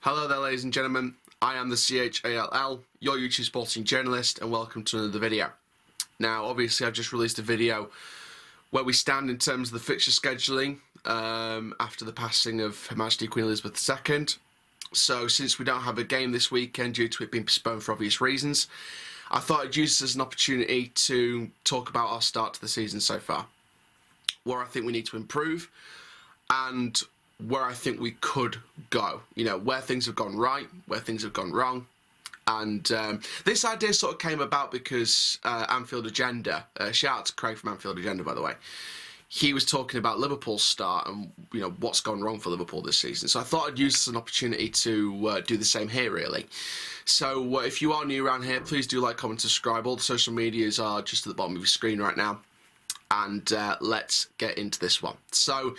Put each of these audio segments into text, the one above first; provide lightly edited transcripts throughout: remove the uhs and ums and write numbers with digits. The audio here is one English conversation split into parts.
Hello there, ladies and gentlemen. I am the CHALL, your YouTube sporting journalist, and welcome to another video. Now, obviously, I've just released a video where we stand in terms of the fixture scheduling after the passing of Her Majesty Queen Elizabeth II. So, since we don't have a game this weekend due to it being postponed for obvious reasons, I thought I'd use this as an opportunity to talk about our start to the season so far, where I think we need to improve, and where I think we could go. You know, where things have gone right, where things have gone wrong. And this idea sort of came about because Anfield Agenda, shout out to Craig from Anfield Agenda, by the way, he was talking about Liverpool's start and, you know, what's gone wrong for Liverpool this season. So I thought I'd use this as an opportunity to do the same here, really. So if you are new around here, please do like, comment, subscribe. All the social medias are just at the bottom of your screen right now. And let's get into this one. So,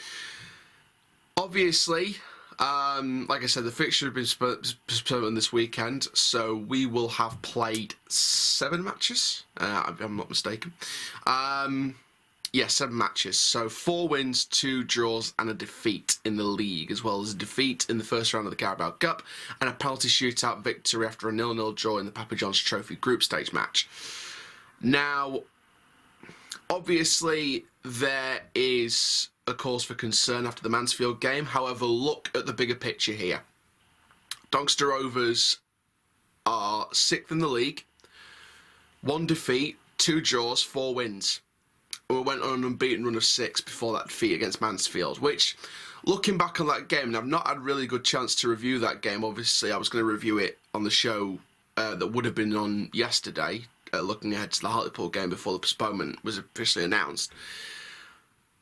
obviously, like I said, the fixture has been postponed this weekend, so we will have played 7 matches, if I'm not mistaken. Yeah, 7 matches. So 4 wins, 2 draws, and a defeat in the league, as well as a defeat in the first round of the Carabao Cup, and a penalty shootout victory after a 0-0 draw in the Papa John's Trophy group stage match. Now, obviously, there is a cause for concern after the Mansfield game. However, look at the bigger picture here. Doncaster Rovers are 6th in the league, 1 defeat, 2 draws, 4 wins. And we went on an unbeaten run of 6 before that defeat against Mansfield, which, looking back on that game, and I've not had a really good chance to review that game. Obviously, I was going to review it on the show that would have been on yesterday, looking ahead to the Hartlepool game before the postponement was officially announced.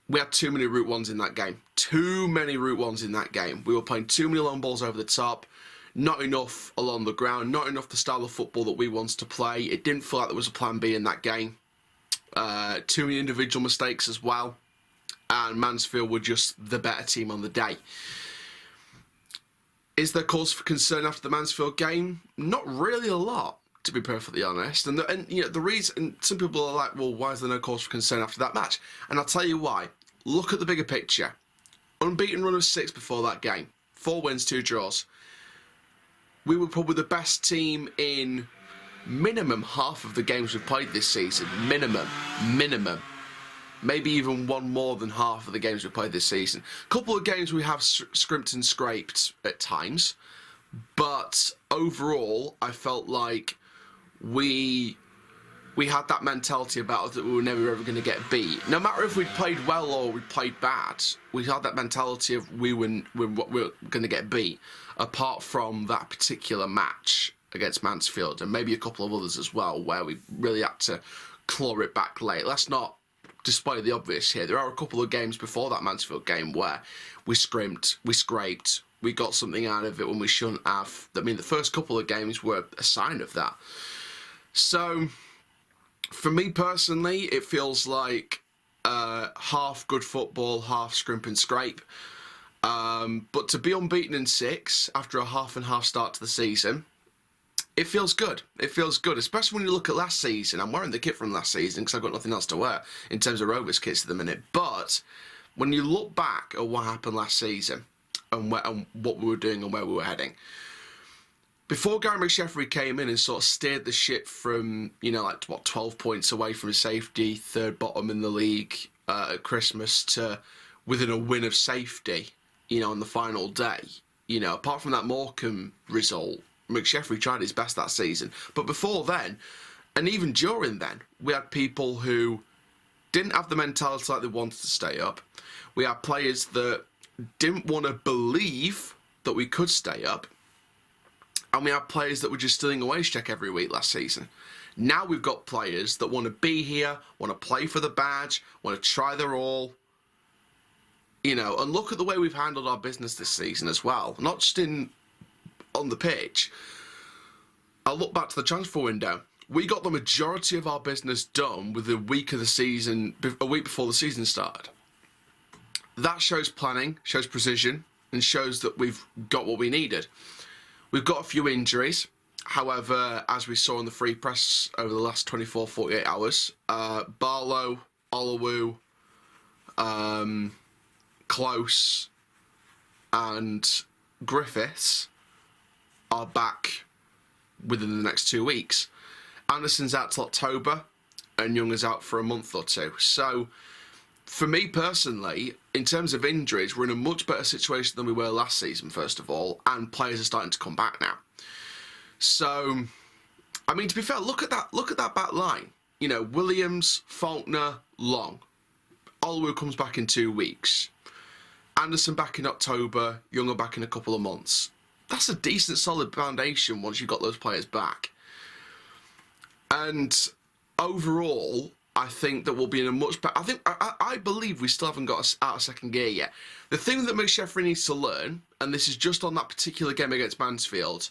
We had too many route ones in that game. Too many route ones in that game. We were playing too many long balls over the top. Not enough along the ground. Not enough the style of football that we wanted to play. It didn't feel like there was a plan B in that game. Too many individual mistakes as well. And Mansfield were just the better team on the day. Is there cause for concern after the Mansfield game? Not really a lot, to be perfectly honest. And you know, the reason, some people are like, well, why is there no cause for concern after that match? And I'll tell you why. Look at the bigger picture. Unbeaten run of 6 before that game. 4 wins, 2 draws. We were probably the best team in minimum half of the games we've played this season. Minimum. Maybe even one more than half of the games we've played this season. A couple of games we have scrimped and scraped at times. But overall, I felt like we had that mentality about us that we were never ever going to get beat. No matter if we'd played well or we played bad, we had that mentality of we were going to get beat, apart from that particular match against Mansfield, and maybe a couple of others as well, where we really had to claw it back late. Let's not display the obvious here. There are a couple of games before that Mansfield game where we scrimped, we scraped, we got something out of it when we shouldn't have. I mean, the first couple of games were a sign of that. So, for me personally, it feels like half good football, half scrimp and scrape. But to be unbeaten in 6 after a half-and-half start to the season, it feels good. It feels good, especially when you look at last season. I'm wearing the kit from last season because I've got nothing else to wear in terms of Rovers kits at the minute. But when you look back at what happened last season and what we were doing and where we were heading, before Gary McSheffrey came in and sort of steered the ship from, you know, like, what, 12 points away from safety, 3rd bottom in the league at Christmas, to within a win of safety, you know, on the final day. You know, apart from that Morecambe result, McSheffrey tried his best that season. But before then, and even during then, we had people who didn't have the mentality like they wanted to stay up. We had players that didn't want to believe that we could stay up. And we had players that were just stealing a wage check every week last season. Now we've got players that want to be here, want to play for the badge, want to try their all. You know, and look at the way we've handled our business this season as well. Not just on the pitch. I'll look back to the transfer window. We got the majority of our business done within a week of the season, a week before the season started. That shows planning, shows precision, and shows that we've got what we needed. We've got a few injuries. However, as we saw in the free press over the last 24, 48 hours, Barlow, Olawu, Close, and Griffiths are back within the next 2 weeks. Anderson's out till October, and Young is out for a month or two. So, for me personally, in terms of injuries, we're in a much better situation than we were last season, first of all, and players are starting to come back now. So, I mean, to be fair, look at that back line. You know, Williams, Faulkner, Long. Oliver comes back in 2 weeks. Anderson back in October, Young are back in a couple of months. That's a decent, solid foundation once you've got those players back. And overall, I think that we'll be in a much better... I believe we still haven't got us out of second gear yet. The thing that Sheffield needs to learn, and this is just on that particular game against Mansfield,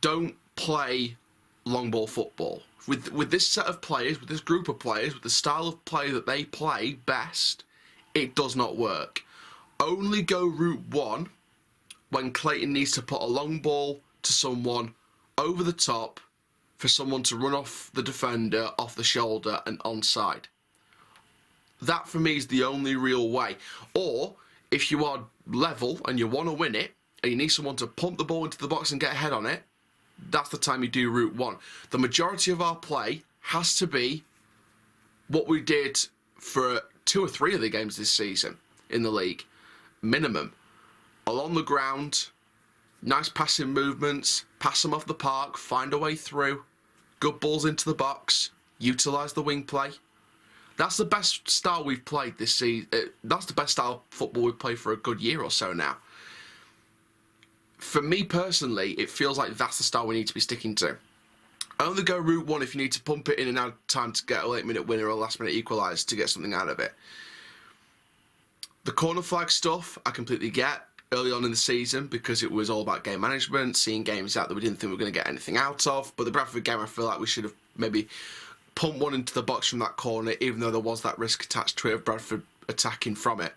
don't play long ball football. With this set of players, with this group of players, with the style of play that they play best, it does not work. Only go route one when Clayton needs to put a long ball to someone over the top for someone to run off the defender, off the shoulder and onside. That for me is the only real way. Or if you are level and you want to win it and you need someone to pump the ball into the box and get ahead on it, that's the time you do route one. The majority of our play has to be what we did for 2 or 3 of the games this season in the league. Minimum. Along the ground, nice passing movements, pass them off the park, find a way through, good balls into the box, utilise the wing play. That's the best style we've played this season. That's the best style of football we've played for a good year or so now. For me personally, it feels like that's the style we need to be sticking to. Only go route one if you need to pump it in and out of time to get a late-minute winner or a last-minute equaliser to get something out of it. The corner flag stuff, I completely get early on in the season because it was all about game management, seeing games out that we didn't think we were going to get anything out of. But the Bradford game, I feel like we should have maybe pumped one into the box from that corner, even though there was that risk attached to it of Bradford attacking from it.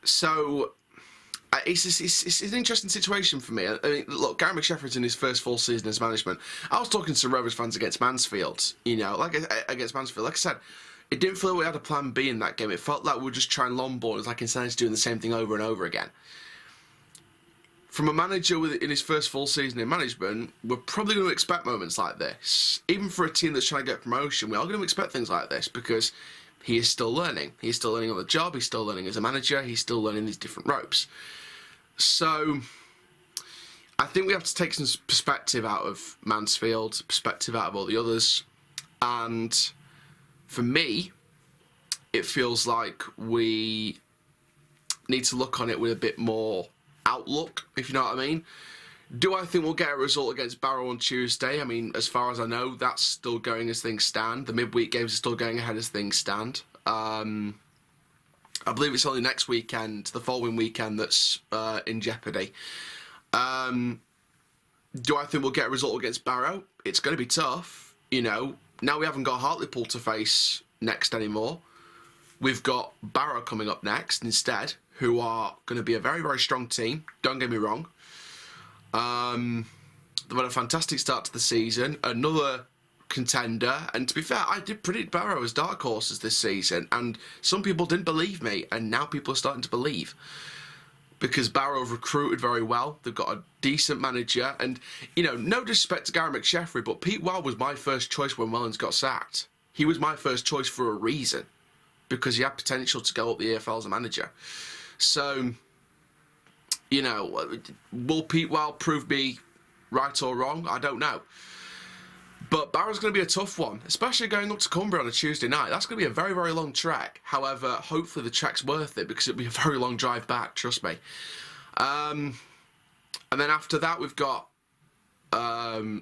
So it's an interesting situation for me. I mean, look, Gary McShefford's in his first full season as management. I was talking to Rovers fans against Mansfield, you know, against Mansfield. Like I said, it didn't feel like we had a plan B in that game. It felt like we were just trying long ball. It was like Insanity doing the same thing over and over again. From a manager in his first full season in management, we're probably going to expect moments like this. Even for a team that's trying to get promotion, we are going to expect things like this because he is still learning. He's still learning on the job. He's still learning as a manager. He's still learning these different ropes. So I think we have to take some perspective out of Mansfield, perspective out of all the others. And for me, it feels like we need to look on it with a bit more outlook, if you know what I mean. Do I think we'll get a result against Barrow on Tuesday? I mean, as far as I know, that's still going as things stand. The midweek games are still going ahead as things stand. I believe it's only next weekend, the following weekend, that's in jeopardy. Do I think we'll get a result against Barrow? It's going to be tough, you know. Now we haven't got Hartlepool to face next anymore. We've got Barrow coming up next instead, who are going to be a very, very strong team. Don't get me wrong. They've had a fantastic start to the season. Another contender. And to be fair, I did predict Barrow as dark horses this season. And some people didn't believe me. And now people are starting to believe. Because Barrow have recruited very well. They've got a decent manager. And, you know, no disrespect to Gary McSheffrey, but Pete Well was my first choice when Wellens got sacked. He was my first choice for a reason. Because he had potential to go up the EFL as a manager. So, you know, will Pete Well prove me right or wrong? I don't know. But Barrow's going to be a tough one, especially going up to Cumbria on a Tuesday night. That's going to be a very, very long trek. However, hopefully the trek's worth it because it'll be a very long drive back, trust me. And then after that, we've got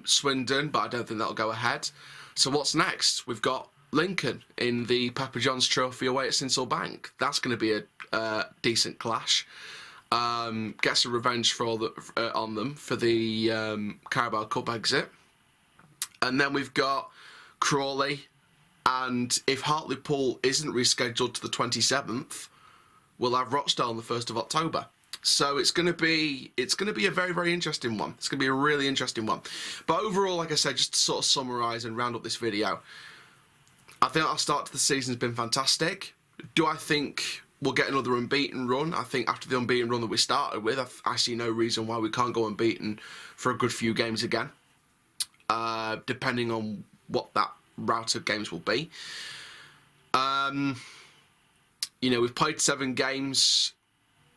Swindon, but I don't think that'll go ahead. So what's next? We've got Lincoln in the Papa John's Trophy away at Sinsel Bank. That's going to be a decent clash. Get some revenge for on them for the Carabao Cup exit. And then we've got Crawley, and if Hartlepool isn't rescheduled to the 27th, we'll have Rochdale on the 1st of October. So it's going to be a very, very interesting one. It's going to be a really interesting one. But overall, like I said, just to sort of summarise and round up this video, I think our start to the season has been fantastic. Do I think we'll get another unbeaten run. I think after the unbeaten run that we started with, I see no reason why we can't go unbeaten for a good few games again, depending on what that route of games will be. You know, we've played 7 games.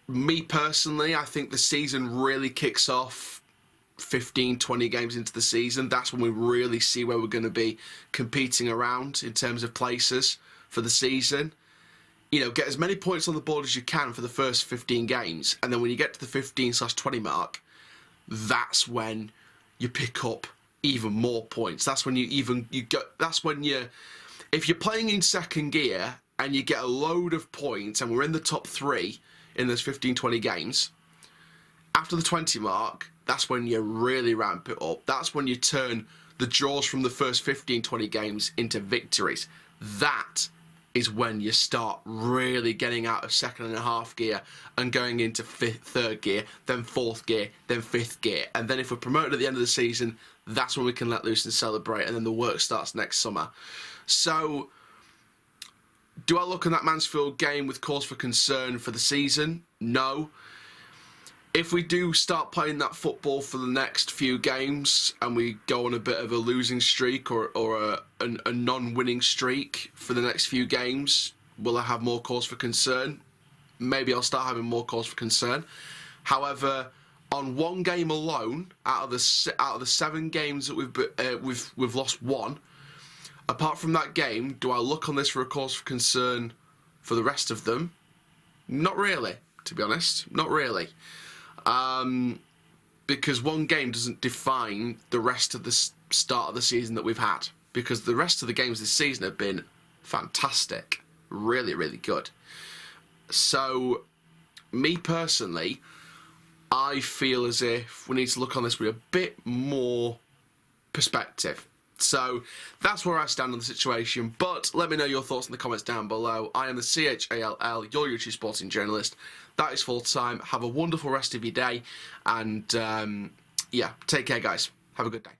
Me personally, I think the season really kicks off 15, 20 games into the season. That's when we really see where we're going to be competing around in terms of places for the season. You know, get as many points on the board as you can for the first 15 games, and then when you get to the 15/20 mark, that's when you pick up even more points. That's when that's when if you're playing in second gear and you get a load of points and we're in the top 3 in those 15, 20 games, after the 20 mark, that's when you really ramp it up. That's when you turn the draws from the first 15, 20 games into victories. That is when you start really getting out of 2.5 gear and going into 3rd gear, then 4th gear, then 5th gear. And then if we're promoted at the end of the season, that's when we can let loose and celebrate, and then the work starts next summer. So, do I look at that Mansfield game with cause for concern for the season? No. If we do start playing that football for the next few games and we go on a bit of a losing streak or a non-winning streak for the next few games, will I have more cause for concern? Maybe I'll start having more cause for concern. However, on one game alone, out of the 7 games that we've lost 1. Apart from that game, do I look on this for a cause for concern for the rest of them? Not really, to be honest. Not really. Because one game doesn't define the rest of the start of the season that we've had. Because the rest of the games this season have been fantastic. Really, really good. So, me personally, I feel as if we need to look on this with a bit more perspective. So that's where I stand on the situation, but let me know your thoughts in the comments down below. I am the CHALL, your YouTube sporting journalist. That is full time. Have a wonderful rest of your day, and yeah, take care guys. Have a good day.